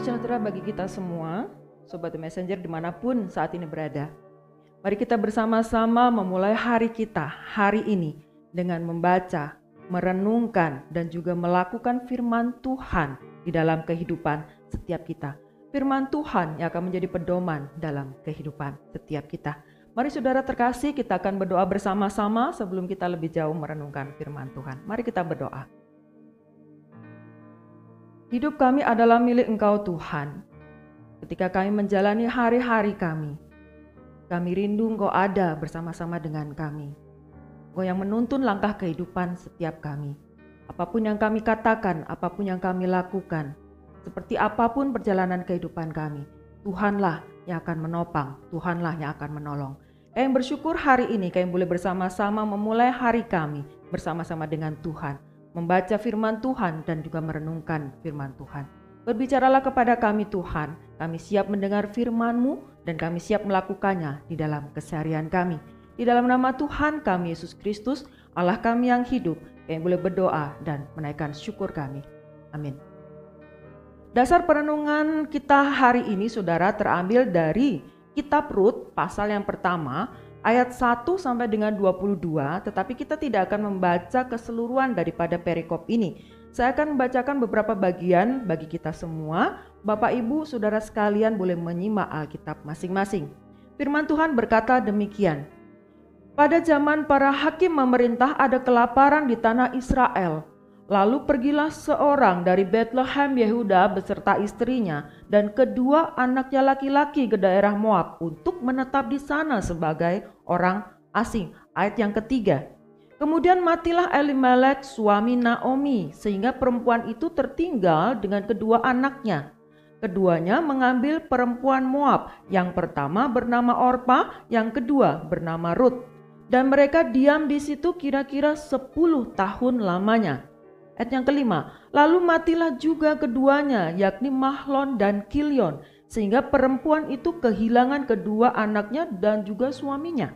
sejahtera bagi kita semua, Sobat Messenger dimanapun saat ini berada. Mari kita bersama-sama memulai hari kita hari ini dengan membaca, merenungkan, dan juga melakukan firman Tuhan di dalam kehidupan setiap kita. Firman Tuhan yang akan menjadi pedoman dalam kehidupan setiap kita. Mari saudara terkasih, kita akan berdoa bersama-sama sebelum kita lebih jauh merenungkan firman Tuhan. Mari kita berdoa. Hidup kami adalah milik Engkau Tuhan. Ketika kami menjalani hari-hari kami rindu Engkau ada bersama-sama dengan kami. Engkau yang menuntun langkah kehidupan setiap kami. Apapun yang kami katakan, apapun yang kami lakukan, seperti apapun perjalanan kehidupan kami, Tuhanlah yang akan menopang, Tuhanlah yang akan menolong. Kami bersyukur hari ini kami boleh bersama-sama memulai hari kami bersama-sama dengan Tuhan, membaca firman Tuhan dan juga merenungkan firman Tuhan. Berbicaralah kepada kami Tuhan, kami siap mendengar firman-Mu dan kami siap melakukannya di dalam keseharian kami. Di dalam nama Tuhan kami Yesus Kristus, Allah kami yang hidup, kami boleh berdoa dan menaikkan syukur kami. Amin. Dasar perenungan kita hari ini saudara terambil dari Kitab Rut pasal yang pertama ayat 1 sampai dengan 22, tetapi kita tidak akan membaca keseluruhan daripada perikop ini. Saya akan membacakan beberapa bagian bagi kita semua. Bapak, Ibu, Saudara sekalian boleh menyimak Alkitab masing-masing. Firman Tuhan berkata demikian. Pada zaman para hakim memerintah ada kelaparan di tanah Israel. Lalu pergilah seorang dari Bethlehem Yehuda beserta istrinya dan kedua anaknya laki-laki ke daerah Moab untuk menetap di sana sebagai orang asing. Ayat yang ketiga. Kemudian matilah Elimelek suami Naomi sehingga perempuan itu tertinggal dengan kedua anaknya. Keduanya mengambil perempuan Moab, yang pertama bernama Orpa, yang kedua bernama Rut. Dan mereka diam di situ kira-kira 10 tahun lamanya. Ayat yang kelima, lalu matilah juga keduanya, yakni Mahlon dan Kilion, sehingga perempuan itu kehilangan kedua anaknya dan juga suaminya.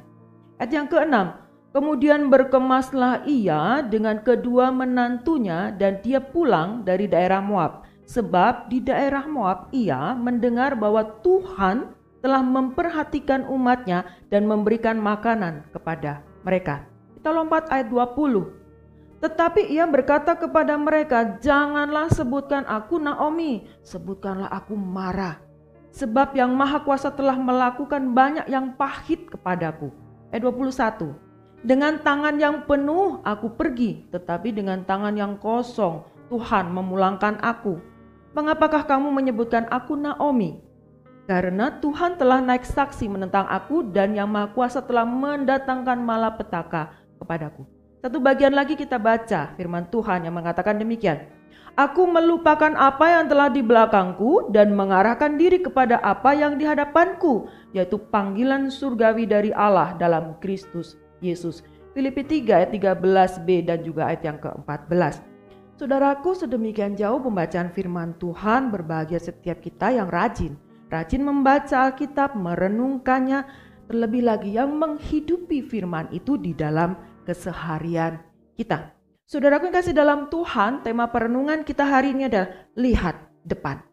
Ayat yang keenam, kemudian berkemaslah ia dengan kedua menantunya dan dia pulang dari daerah Moab. Sebab di daerah Moab ia mendengar bahwa Tuhan telah memperhatikan umatnya dan memberikan makanan kepada mereka. Kita lompat ayat 20. Tetapi ia berkata kepada mereka, janganlah sebutkan aku Naomi, sebutkanlah aku Mara. Sebab yang Maha Kuasa telah melakukan banyak yang pahit kepadaku. Ayat 21. Dengan tangan yang penuh aku pergi, tetapi dengan tangan yang kosong Tuhan memulangkan aku. Mengapakah kamu menyebutkan aku Naomi? Karena Tuhan telah naik saksi menentang aku dan yang Maha Kuasa telah mendatangkan malapetaka kepadaku. Satu bagian lagi kita baca firman Tuhan yang mengatakan demikian. Aku melupakan apa yang telah di belakangku dan mengarahkan diri kepada apa yang di hadapanku, yaitu panggilan surgawi dari Allah dalam Kristus Yesus. Filipi 3 ayat 13b dan juga ayat yang ke-14. Saudaraku, sedemikian jauh pembacaan firman Tuhan, berbahagia setiap kita yang rajin membaca Alkitab, merenungkannya, terlebih lagi yang menghidupi firman itu di dalam keseharian kita. Saudaraku yang kasih dalam Tuhan, tema perenungan kita hari ini adalah lihat depan.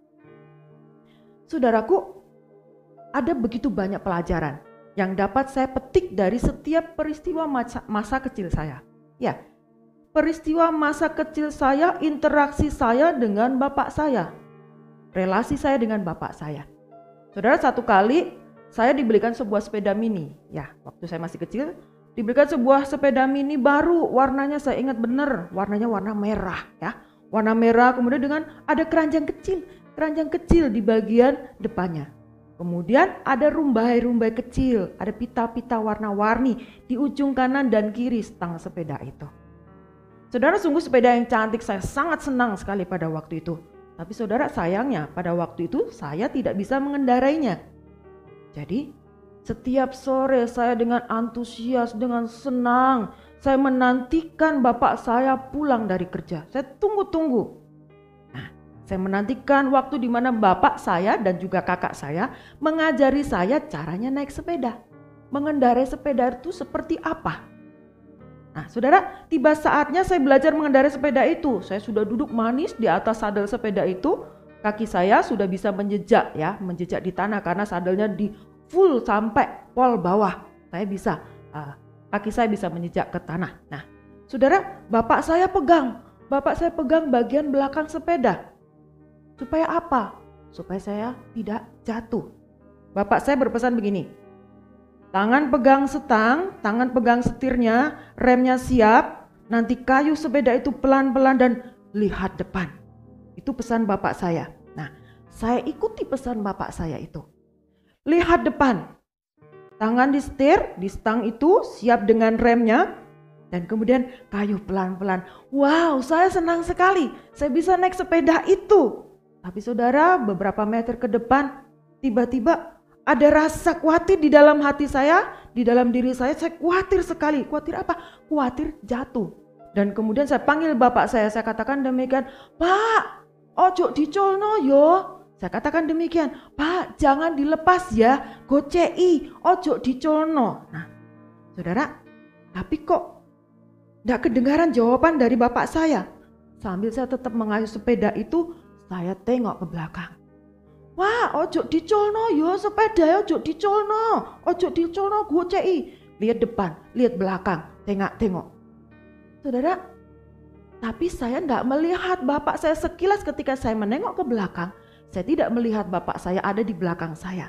Saudaraku, ada begitu banyak pelajaran yang dapat saya petik dari setiap peristiwa masa kecil saya. Ya, peristiwa masa kecil saya, interaksi saya dengan bapak saya, relasi saya dengan bapak saya. Saudara, satu kali saya dibelikan sebuah sepeda mini. Ya, waktu saya masih kecil, diberikan sebuah sepeda mini baru, warnanya saya ingat benar, warnanya warna merah ya. Warna merah kemudian dengan ada keranjang kecil di bagian depannya. Kemudian ada rumbai-rumbai kecil, ada pita-pita warna-warni di ujung kanan dan kiri stang sepeda itu. Saudara, sungguh sepeda yang cantik, saya sangat senang sekali pada waktu itu. Tapi saudara, sayangnya pada waktu itu saya tidak bisa mengendarainya. Jadi setiap sore saya dengan antusias, dengan senang, saya menantikan bapak saya pulang dari kerja. Saya tunggu-tunggu. Nah, saya menantikan waktu di mana bapak saya dan juga kakak saya mengajari saya caranya naik sepeda. Mengendarai sepeda itu seperti apa. Nah, saudara, tiba saatnya saya belajar mengendarai sepeda itu. Saya sudah duduk manis di atas sadel sepeda itu. kaki saya sudah bisa menjejak di tanah karena sandalnya di full sampai pol bawah. Saya bisa, kaki saya bisa menjejak ke tanah. Nah, saudara, bapak saya pegang bagian belakang sepeda. Supaya apa? Supaya saya tidak jatuh. Bapak saya berpesan begini, tangan pegang setang, tangan pegang setirnya, remnya siap, nanti kayu sepeda itu pelan-pelan dan lihat depan. Itu pesan bapak saya. Nah, saya ikuti pesan bapak saya itu. Lihat depan, tangan di setir, di stang itu siap dengan remnya, dan kemudian kayu pelan-pelan. Wow, saya senang sekali, saya bisa naik sepeda itu. Tapi saudara, beberapa meter ke depan, tiba-tiba ada rasa khawatir di dalam hati saya, di dalam diri saya khawatir sekali. Khawatir apa? Khawatir jatuh. Dan kemudian saya panggil bapak saya katakan demikian, Pak, ojo dicolno yo. Saya katakan demikian, Pak, jangan dilepas ya, gocei, ojo dicolno. Nah, saudara, tapi kok tidak kedengaran jawaban dari bapak saya. Sambil saya tetap mengayuh sepeda itu, saya tengok ke belakang. Wah, ojo dicolno yo sepeda, ojo dicolno gocei. Lihat depan, lihat belakang, tengok. Saudara, tapi saya tidak melihat bapak saya sekilas ketika saya menengok ke belakang. Saya tidak melihat bapak saya ada di belakang saya.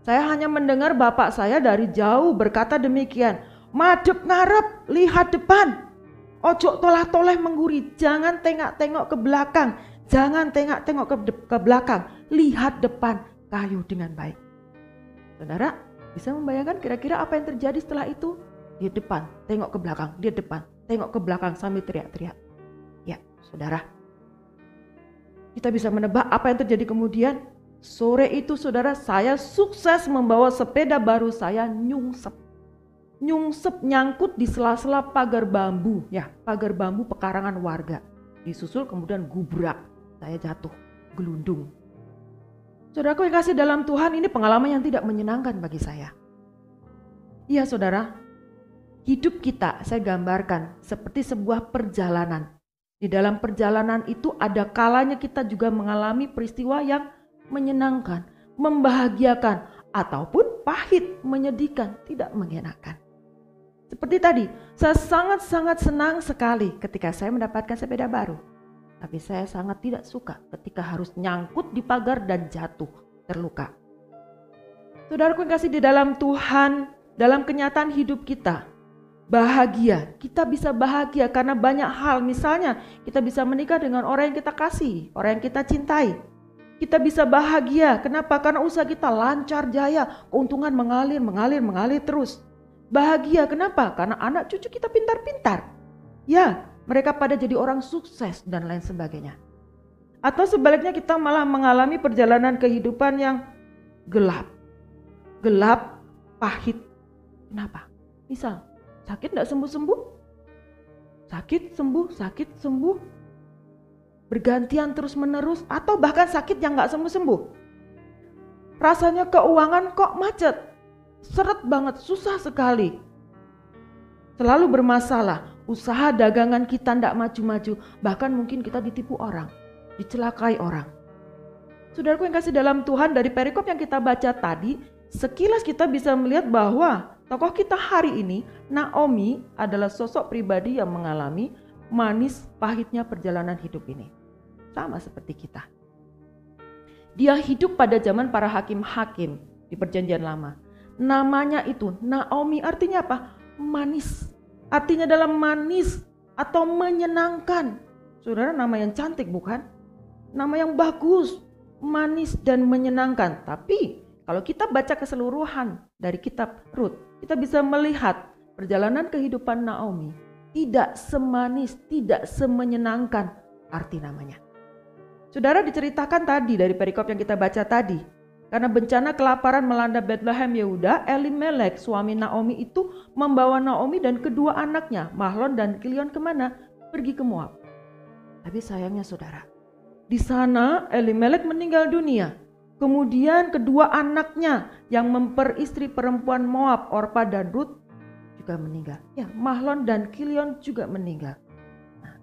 Saya hanya mendengar bapak saya dari jauh berkata demikian, madep ngarep, lihat depan. Ojo tolah-toleh mengguri, jangan tengok-tengok ke belakang. Jangan tengok-tengok ke belakang, lihat depan, kayu dengan baik. Saudara, bisa membayangkan kira-kira apa yang terjadi setelah itu? Lihat depan, tengok ke belakang, lihat depan, tengok ke belakang sambil teriak-teriak. Ya, saudara, kita bisa menebak apa yang terjadi kemudian. Sore itu saudara, saya sukses membawa sepeda baru saya nyungsep nyangkut di sela-sela pagar bambu, pagar bambu pekarangan warga. Disusul kemudian gubrak, saya jatuh, gelundung. Saudaraku yang kasih dalam Tuhan, ini pengalaman yang tidak menyenangkan bagi saya. Iya saudara, hidup kita saya gambarkan seperti sebuah perjalanan. Di dalam perjalanan itu ada kalanya kita juga mengalami peristiwa yang menyenangkan, membahagiakan, ataupun pahit, menyedihkan, tidak mengenakan. Seperti tadi, saya sangat-sangat senang sekali ketika saya mendapatkan sepeda baru. Tapi saya sangat tidak suka ketika harus nyangkut di pagar dan jatuh, terluka. Saudaraku yang kasih di dalam Tuhan, dalam kenyataan hidup kita, bahagia, kita bisa bahagia karena banyak hal. Misalnya, kita bisa menikah dengan orang yang kita kasih, orang yang kita cintai. Kita bisa bahagia, kenapa? Karena usaha kita lancar jaya, keuntungan mengalir terus. Bahagia, kenapa? Karena anak cucu kita pintar-pintar. Ya, mereka pada jadi orang sukses dan lain sebagainya. Atau sebaliknya kita malah mengalami perjalanan kehidupan yang gelap, pahit. Kenapa? Misal, sakit tidak sembuh-sembuh, sakit sembuh, bergantian terus menerus, atau bahkan sakit yang gak sembuh-sembuh. Rasanya keuangan kok macet, seret banget, susah sekali. Selalu bermasalah, usaha dagangan kita tidak maju-maju, bahkan mungkin kita ditipu orang, dicelakai orang. Saudaraku yang kasih dalam Tuhan, dari perikop yang kita baca tadi, sekilas kita bisa melihat bahwa tokoh kita hari ini, Naomi, adalah sosok pribadi yang mengalami manis pahitnya perjalanan hidup ini. Sama seperti kita. Dia hidup pada zaman para hakim-hakim di Perjanjian Lama. Namanya itu Naomi, artinya apa? Manis. Artinya dalam manis atau menyenangkan. Saudara, nama yang cantik bukan? Nama yang bagus, manis dan menyenangkan. Tapi kalau kita baca keseluruhan dari kitab Rut, kita bisa melihat perjalanan kehidupan Naomi tidak semanis, tidak semenyenangkan arti namanya. Saudara, diceritakan tadi dari perikop yang kita baca tadi, karena bencana kelaparan melanda Bethlehem Yehuda, Elimelek suami Naomi itu membawa Naomi dan kedua anaknya, Mahlon dan Kilion, kemana? Pergi ke Moab. Tapi sayangnya saudara, di sana Elimelek meninggal dunia. Kemudian kedua anaknya yang memperistri perempuan Moab, Orpa dan Rut, juga meninggal. Ya, Mahlon dan Kilion juga meninggal. Nah,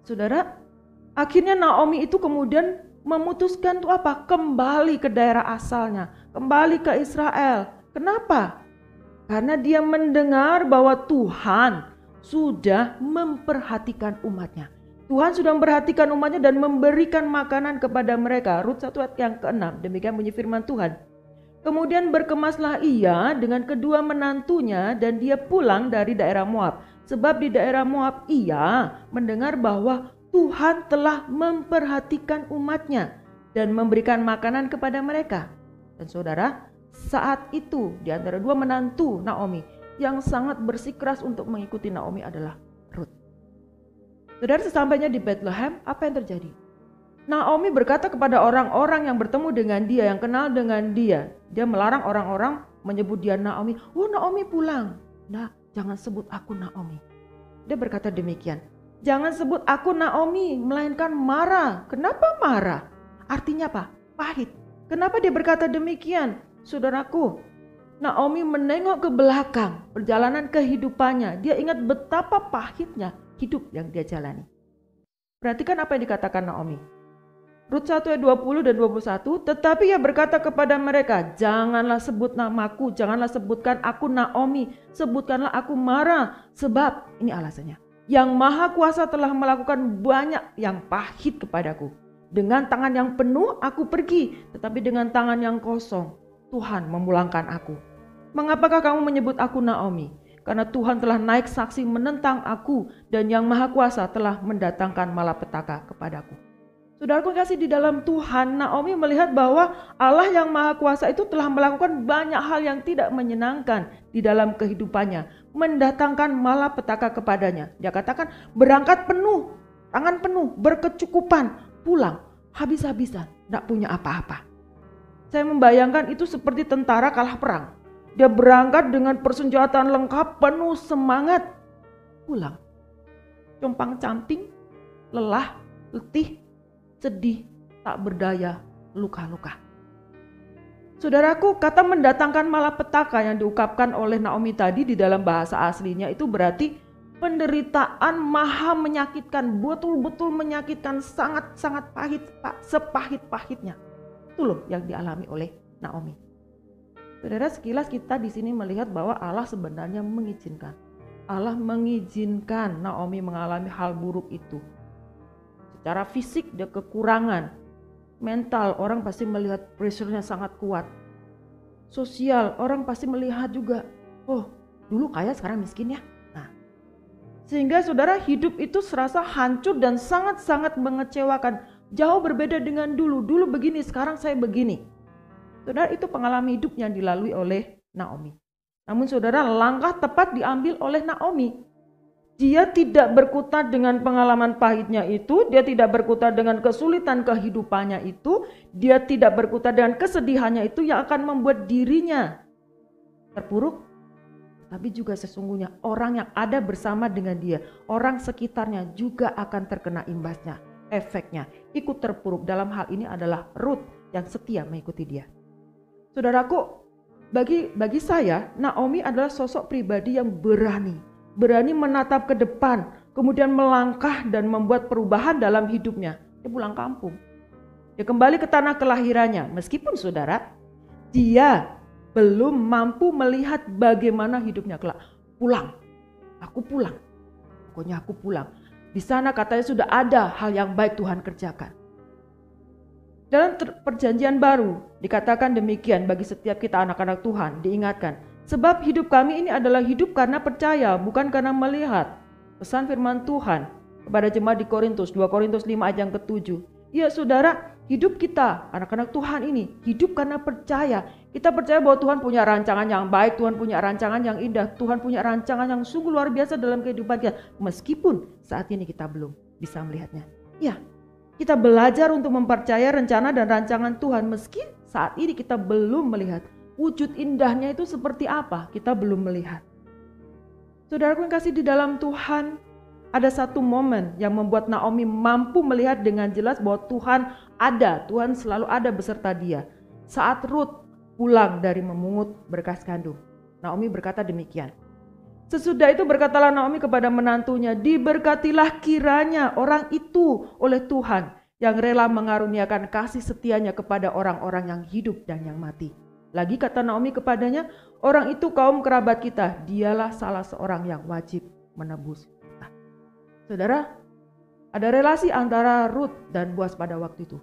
saudara, akhirnya Naomi itu kemudian memutuskan untuk apa? Kembali ke daerah asalnya, kembali ke Israel. Kenapa? Karena dia mendengar bahwa Tuhan sudah memperhatikan umatnya. Tuhan sudah memperhatikan umatnya dan memberikan makanan kepada mereka. Rut 1 ayat yang ke-6, demikian bunyi firman Tuhan. Kemudian berkemaslah ia dengan kedua menantunya dan dia pulang dari daerah Moab. Sebab di daerah Moab ia mendengar bahwa Tuhan telah memperhatikan umatnya dan memberikan makanan kepada mereka. Dan saudara, saat itu di antara dua menantu Naomi yang sangat bersikeras untuk mengikuti Naomi adalah Rut. Saudara, sesampainya di Bethlehem, apa yang terjadi? Naomi berkata kepada orang-orang yang bertemu dengan dia, yang kenal dengan dia. Dia melarang orang-orang menyebut dia Naomi. Oh, Naomi pulang. Nah, jangan sebut aku Naomi. Dia berkata demikian. Jangan sebut aku Naomi, melainkan Mara. Kenapa Mara? Artinya apa? Pahit. Kenapa dia berkata demikian? Saudaraku, Naomi menengok ke belakang perjalanan kehidupannya. Dia ingat betapa pahitnya hidup yang dia jalani. Perhatikan apa yang dikatakan Naomi. Rut 1 ayat 20 dan 21, tetapi ia berkata kepada mereka, janganlah sebut namaku, janganlah sebutkan aku Naomi, sebutkanlah aku Mara, sebab ini alasannya. Yang Maha Kuasa telah melakukan banyak yang pahit kepadaku. Dengan tangan yang penuh aku pergi, tetapi dengan tangan yang kosong Tuhan memulangkan aku. Mengapakah kamu menyebut aku Naomi? Karena Tuhan telah naik saksi menentang aku dan Yang Maha Kuasa telah mendatangkan malapetaka kepadaku. Saudaraku kasih di dalam Tuhan, Naomi melihat bahwa Allah yang Maha Kuasa itu telah melakukan banyak hal yang tidak menyenangkan di dalam kehidupannya, mendatangkan malapetaka kepadanya. Dia katakan berangkat penuh, tangan penuh, berkecukupan, pulang habis-habisan, tidak punya apa-apa. Saya membayangkan itu seperti tentara kalah perang. Dia berangkat dengan persenjataan lengkap, penuh semangat, pulang compang-camping, lelah, letih, sedih, tak berdaya, luka-luka. Saudaraku, kata mendatangkan malapetaka yang diungkapkan oleh Naomi tadi di dalam bahasa aslinya itu berarti penderitaan maha menyakitkan, betul-betul menyakitkan, sangat-sangat pahit, sepahit-pahitnya. Itu loh yang dialami oleh Naomi. Saudara, sekilas kita di sini melihat bahwa Allah sebenarnya mengizinkan. Allah mengizinkan Naomi mengalami hal buruk itu. Secara fisik dia kekurangan, mental orang pasti melihat pressure-nya sangat kuat. Sosial orang pasti melihat juga, oh dulu kaya sekarang miskin ya. Nah, sehingga saudara hidup itu serasa hancur dan sangat-sangat mengecewakan. Jauh berbeda dengan dulu, dulu begini sekarang saya begini. Saudara, itu pengalaman hidup yang dilalui oleh Naomi. Namun saudara, langkah tepat diambil oleh Naomi. Dia tidak berkutat dengan pengalaman pahitnya itu, dia tidak berkutat dengan kesulitan kehidupannya itu, dia tidak berkutat dengan kesedihannya itu yang akan membuat dirinya terpuruk. Tapi juga sesungguhnya orang yang ada bersama dengan dia, orang sekitarnya juga akan terkena imbasnya, efeknya, ikut terpuruk. Dalam hal ini adalah Rut yang setia mengikuti dia. Saudaraku, bagi saya Naomi adalah sosok pribadi yang berani menatap ke depan, kemudian melangkah dan membuat perubahan dalam hidupnya. Dia pulang kampung. Dia kembali ke tanah kelahirannya. Meskipun saudara, dia belum mampu melihat bagaimana hidupnya kelak. Pulang. Aku pulang. Pokoknya aku pulang. Di sana katanya sudah ada hal yang baik Tuhan kerjakan. Dalam perjanjian baru dikatakan demikian bagi setiap kita anak-anak Tuhan, diingatkan. Sebab hidup kami ini adalah hidup karena percaya, bukan karena melihat. Pesan firman Tuhan kepada jemaat di Korintus, 2 Korintus 5 ayat yang ke-7. Ya saudara, hidup kita, anak-anak Tuhan ini, hidup karena percaya. Kita percaya bahwa Tuhan punya rancangan yang baik, Tuhan punya rancangan yang indah, Tuhan punya rancangan yang sungguh luar biasa dalam kehidupan kita. Meskipun saat ini kita belum bisa melihatnya. Ya, kita belajar untuk mempercayai rencana dan rancangan Tuhan meski saat ini kita belum melihat. Wujud indahnya itu seperti apa? Kita belum melihat. Saudaraku yang kasih di dalam Tuhan, ada satu momen yang membuat Naomi mampu melihat dengan jelas bahwa Tuhan ada, Tuhan selalu ada beserta dia. Saat Rut pulang dari memungut berkas gandum, Naomi berkata demikian. Sesudah itu berkatalah Naomi kepada menantunya, diberkatilah kiranya orang itu oleh Tuhan yang rela mengaruniakan kasih setianya kepada orang-orang yang hidup dan yang mati. Lagi kata Naomi kepadanya, orang itu kaum kerabat kita, dialah salah seorang yang wajib menebus kita. Saudara, ada relasi antara Ruth dan Boaz pada waktu itu.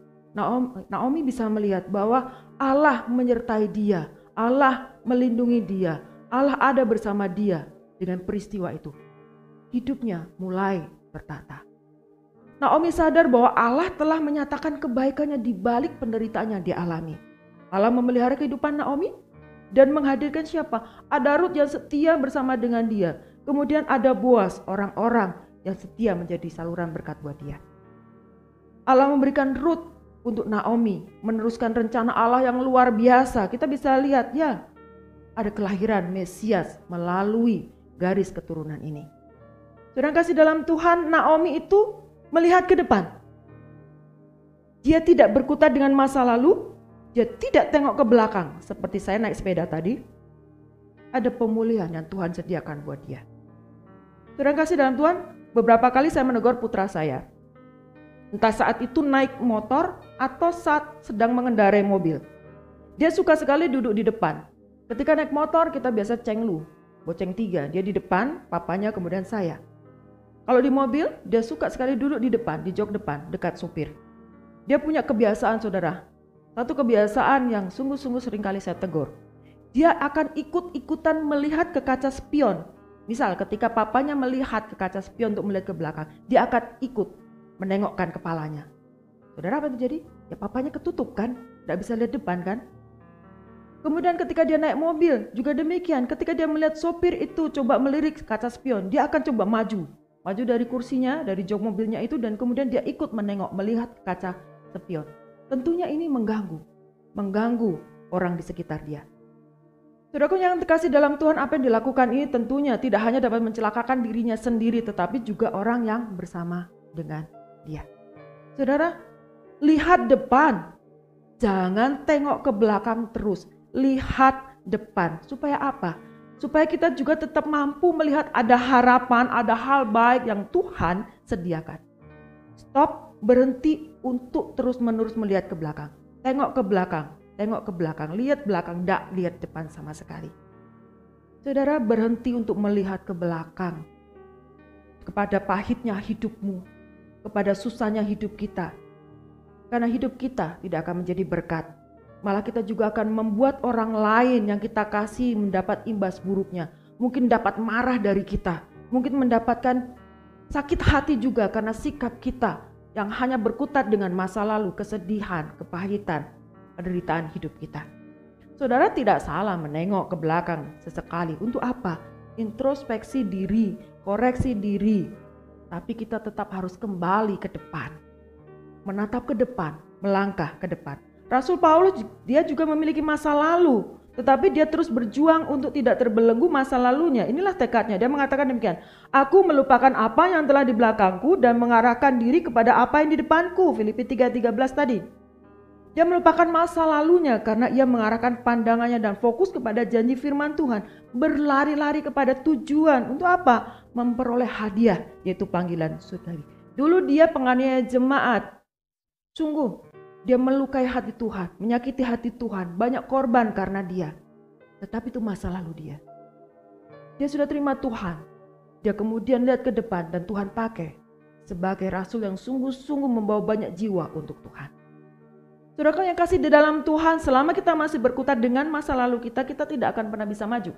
Naomi bisa melihat bahwa Allah menyertai dia, Allah melindungi dia, Allah ada bersama dia dengan peristiwa itu. Hidupnya mulai bertata. Naomi sadar bahwa Allah telah menyatakan kebaikannya di balik penderitaan yang dialami. Allah memelihara kehidupan Naomi dan menghadirkan siapa? Ada Ruth yang setia bersama dengan dia. Kemudian ada Boaz, orang-orang yang setia menjadi saluran berkat buat dia. Allah memberikan Ruth untuk Naomi, meneruskan rencana Allah yang luar biasa. Kita bisa lihat ya, ada kelahiran Mesias melalui garis keturunan ini. Saudara kasih dalam Tuhan, Naomi itu melihat ke depan. Dia tidak berkutat dengan masa lalu, dia tidak tengok ke belakang. Seperti saya naik sepeda tadi, ada pemulihan yang Tuhan sediakan buat dia. Saudara kasih dalam Tuhan, beberapa kali saya menegur putra saya. Entah saat itu naik motor atau saat sedang mengendarai mobil. Dia suka sekali duduk di depan. Ketika naik motor kita biasa cenglu, boceng 3. Dia di depan, papanya kemudian saya. Kalau di mobil, dia suka sekali duduk di depan, di jok depan, dekat supir. Dia punya kebiasaan, saudara. Satu kebiasaan yang sungguh-sungguh sering kali saya tegur. Dia akan ikut-ikutan melihat ke kaca spion. Misal ketika papanya melihat ke kaca spion untuk melihat ke belakang, dia akan ikut menengokkan kepalanya. Saudara, apa yang terjadi? Ya papanya ketutup kan, tidak bisa lihat depan kan. Kemudian ketika dia naik mobil, juga demikian. Ketika dia melihat sopir itu coba melirik kaca spion, dia akan coba maju dari kursinya, dari jok mobilnya itu, dan kemudian dia ikut menengok, melihat kaca spion. Tentunya ini mengganggu orang di sekitar dia. Saudaraku yang terkasih dalam Tuhan, apa yang dilakukan ini tentunya tidak hanya dapat mencelakakan dirinya sendiri, tetapi juga orang yang bersama dengan dia. Saudara, lihat depan, jangan tengok ke belakang terus, lihat depan. Supaya apa? Supaya kita juga tetap mampu melihat ada harapan, ada hal baik yang Tuhan sediakan. Stop, berhenti untuk terus-menerus melihat ke belakang. Tengok ke belakang, lihat belakang, tidak lihat depan sama sekali. Saudara, berhenti untuk melihat ke belakang. Kepada pahitnya hidupmu, kepada susahnya hidup kita. Karena hidup kita tidak akan menjadi berkat. Malah kita juga akan membuat orang lain yang kita kasih mendapat imbas buruknya. Mungkin dapat marah dari kita. Mungkin mendapatkan sakit hati juga karena sikap kita yang hanya berkutat dengan masa lalu, kesedihan, kepahitan, penderitaan hidup kita. Saudara tidak salah menengok ke belakang sesekali. Untuk apa? Introspeksi diri, koreksi diri. Tapi kita tetap harus kembali ke depan. Menatap ke depan, melangkah ke depan. Rasul Paulus dia juga memiliki masa lalu, tetapi dia terus berjuang untuk tidak terbelenggu masa lalunya. Inilah tekadnya. Dia mengatakan demikian, aku melupakan apa yang telah di belakangku dan mengarahkan diri kepada apa yang di depanku. Filipi 3:13 tadi. Dia melupakan masa lalunya karena ia mengarahkan pandangannya dan fokus kepada janji firman Tuhan. Berlari-lari kepada tujuan. Untuk apa? Memperoleh hadiah, yaitu panggilan surgawi. Dulu dia penganiaya jemaat. Sungguh dia melukai hati Tuhan, menyakiti hati Tuhan, banyak korban karena dia. Tetapi itu masa lalu dia. Dia sudah terima Tuhan. Dia kemudian lihat ke depan dan Tuhan pakai sebagai rasul yang sungguh-sungguh membawa banyak jiwa untuk Tuhan. Saudara yang kasih di dalam Tuhan, selama kita masih berkutat dengan masa lalu kita, kita tidak akan pernah bisa maju.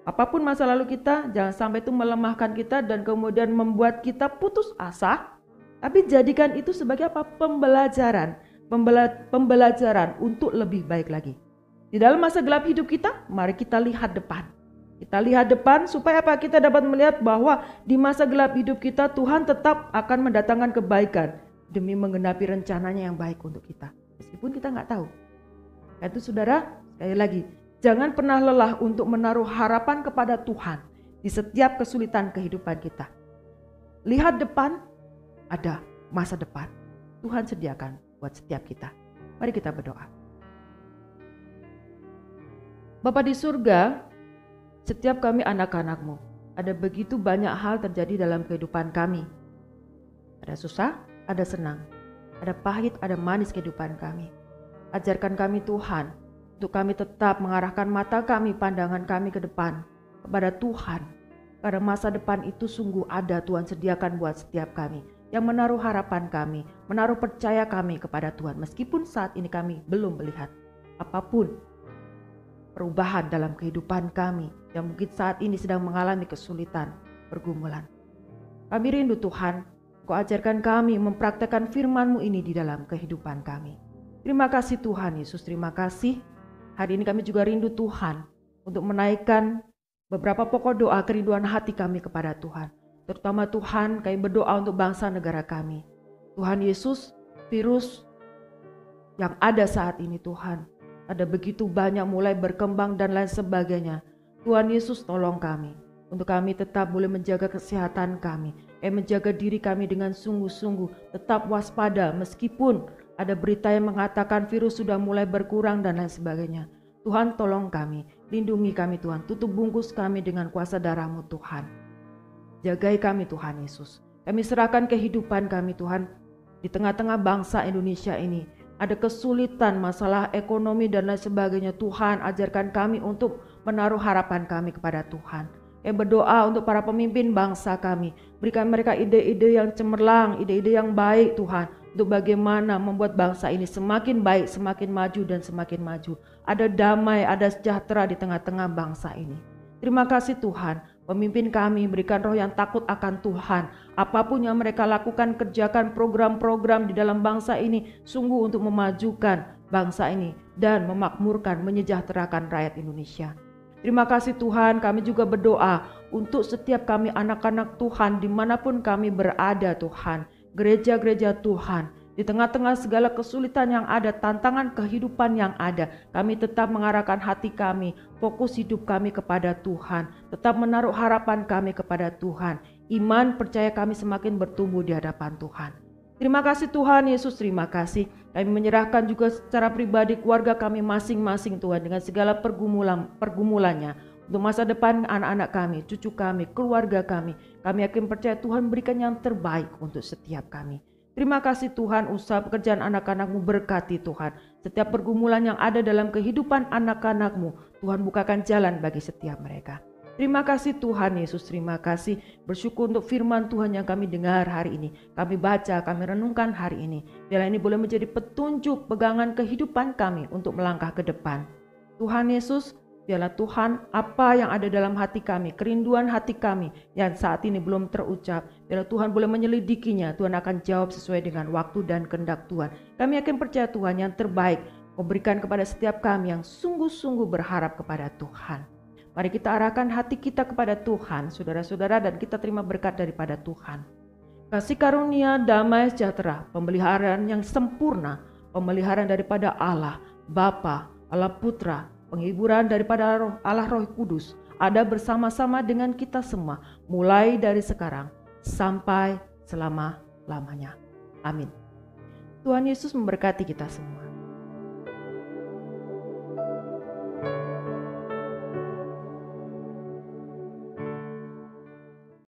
Apapun masa lalu kita, jangan sampai itu melemahkan kita dan kemudian membuat kita putus asa. Tapi jadikan itu sebagai apa? Pembelajaran untuk lebih baik lagi. Di dalam masa gelap hidup kita, mari kita lihat depan. Kita lihat depan supaya apa? Kita dapat melihat bahwa di masa gelap hidup kita Tuhan tetap akan mendatangkan kebaikan demi menggenapi rencananya yang baik untuk kita. Meskipun kita nggak tahu. Itu saudara, sekali lagi, jangan pernah lelah untuk menaruh harapan kepada Tuhan di setiap kesulitan kehidupan kita. Lihat depan, ada masa depan. Tuhan sediakan buat setiap kita. Mari kita berdoa. Bapa di surga, setiap kami anak-anak-Mu, ada begitu banyak hal terjadi dalam kehidupan kami. Ada susah, ada senang, ada pahit, ada manis kehidupan kami. Ajarkan kami Tuhan, untuk kami tetap mengarahkan mata kami, pandangan kami ke depan, kepada Tuhan. Karena masa depan itu sungguh ada Tuhan sediakan buat setiap kami, yang menaruh harapan kami, menaruh percaya kami kepada Tuhan. Meskipun saat ini kami belum melihat apapun perubahan dalam kehidupan kami, yang mungkin saat ini sedang mengalami kesulitan, pergumulan. Kami rindu Tuhan, Kau ajarkan kami mempraktekkan firman-Mu ini di dalam kehidupan kami. Terima kasih Tuhan Yesus, terima kasih. Hari ini kami juga rindu Tuhan untuk menaikkan beberapa pokok doa kerinduan hati kami kepada Tuhan. Terutama Tuhan, kami berdoa untuk bangsa negara kami. Tuhan Yesus, virus yang ada saat ini Tuhan, ada begitu banyak mulai berkembang dan lain sebagainya. Tuhan Yesus tolong kami, untuk kami tetap boleh menjaga kesehatan kami, menjaga diri kami dengan sungguh-sungguh, tetap waspada meskipun ada berita yang mengatakan virus sudah mulai berkurang dan lain sebagainya. Tuhan tolong kami, lindungi kami Tuhan, tutup bungkus kami dengan kuasa darah-Mu Tuhan. Jagai kami Tuhan Yesus. Kami serahkan kehidupan kami Tuhan di tengah-tengah bangsa Indonesia ini. Ada kesulitan, masalah ekonomi dan lain sebagainya. Tuhan ajarkan kami untuk menaruh harapan kami kepada Tuhan. Berdoa untuk para pemimpin bangsa kami. Berikan mereka ide-ide yang cemerlang, ide-ide yang baik Tuhan. Untuk bagaimana membuat bangsa ini semakin baik, semakin maju dan semakin maju. Ada damai, ada sejahtera di tengah-tengah bangsa ini. Terima kasih Tuhan, pemimpin kami berikan roh yang takut akan Tuhan. Apapun yang mereka lakukan, kerjakan program-program di dalam bangsa ini sungguh untuk memajukan bangsa ini dan memakmurkan, menyejahterakan rakyat Indonesia. Terima kasih Tuhan, kami juga berdoa untuk setiap kami anak-anak Tuhan dimanapun kami berada Tuhan. Gereja-gereja Tuhan, di tengah-tengah segala kesulitan yang ada, tantangan kehidupan yang ada, kami tetap mengarahkan hati kami, fokus hidup kami kepada Tuhan, tetap menaruh harapan kami kepada Tuhan. Iman percaya kami semakin bertumbuh di hadapan Tuhan. Terima kasih Tuhan Yesus, terima kasih. Kami menyerahkan juga secara pribadi keluarga kami masing-masing Tuhan dengan segala pergumulannya. Untuk masa depan anak-anak kami, cucu kami, keluarga kami. Kami yakin percaya Tuhan berikan yang terbaik untuk setiap kami. Terima kasih Tuhan, usaha pekerjaan anak-anak-Mu berkati Tuhan. Setiap pergumulan yang ada dalam kehidupan anak-anak-Mu, Tuhan bukakan jalan bagi setiap mereka. Terima kasih Tuhan Yesus, terima kasih. Bersyukur untuk firman Tuhan yang kami dengar hari ini. Kami baca, kami renungkan hari ini. Biarlah ini boleh menjadi petunjuk pegangan kehidupan kami untuk melangkah ke depan. Tuhan Yesus, biarlah Tuhan apa yang ada dalam hati kami, kerinduan hati kami yang saat ini belum terucap. Biarlah Tuhan boleh menyelidikinya. Tuhan akan jawab sesuai dengan waktu dan kehendak Tuhan. Kami yakin percaya Tuhan yang terbaik memberikan kepada setiap kami yang sungguh-sungguh berharap kepada Tuhan. Mari kita arahkan hati kita kepada Tuhan, saudara-saudara, dan kita terima berkat daripada Tuhan. Kasih karunia, damai, sejahtera, pemeliharaan yang sempurna, pemeliharaan daripada Allah, Bapa, Allah Putra, penghiburan daripada Allah Roh Kudus, ada bersama-sama dengan kita semua, mulai dari sekarang sampai selama-lamanya. Amin. Tuhan Yesus memberkati kita semua.